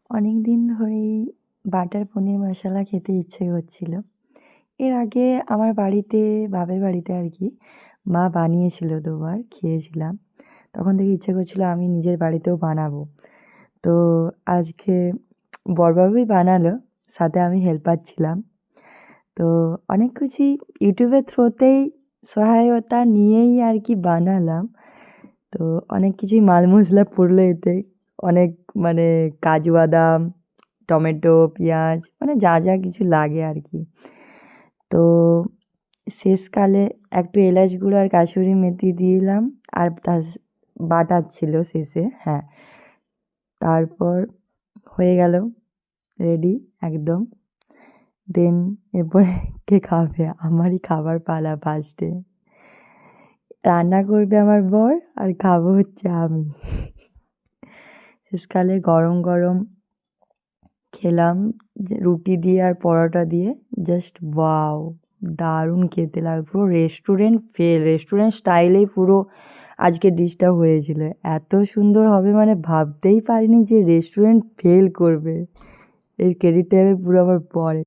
অনেক দিন ধরেই বাটার পনির মশলা খেতে ইচ্ছে করছিল। এর আগে আমার বাড়িতে, বাপের বাড়িতে আর কি, মা বানিয়েছিল ২ বার, খেয়েছিলাম। তখন থেকে ইচ্ছে করছিল আমি নিজের বাড়িতেও বানাবো। তো আজকে বড়বাবুই বানালো, সাথে আমি হেল্পার ছিলাম। তো অনেক কিছুই ইউটিউবের থ্রুতেই সহায়তা নিয়েই আর কি বানালাম। তো অনেক কিছুই মাল মশলা পড়লো এতে। অনেক মানে কাজু বাদাম, টমেটো, পেঁয়াজ মানে যা যা কিছু লাগে আর কি। তো শেষকালে একটু এলাচ গুঁড়ো আর কাসুরি মেথি দিলাম, আর বাটার ছিল শেষে, হ্যাঁ। তারপর হয়ে গেল রেডি একদম। দেন এরপরে কে খাবে? আমারই খাবার পালা ফার্স্টে। রান্না করবে আমার বর আর খাবো হচ্ছে আমি। শেষকালে গরম গরম খেলাম, যে রুটি দিয়ে আর পরোটা দিয়ে। Just wow! দারুণ খেতে পুরো রেস্টুরেন্ট স্টাইলেই পুরো আজকের ডিশটা হয়েছিল। এত সুন্দর হবে মানে ভাবতেই পারিনি যে রেস্টুরেন্ট ফেল করবে। এর ক্রেডিটটা যাবে পুরো আমার বরের।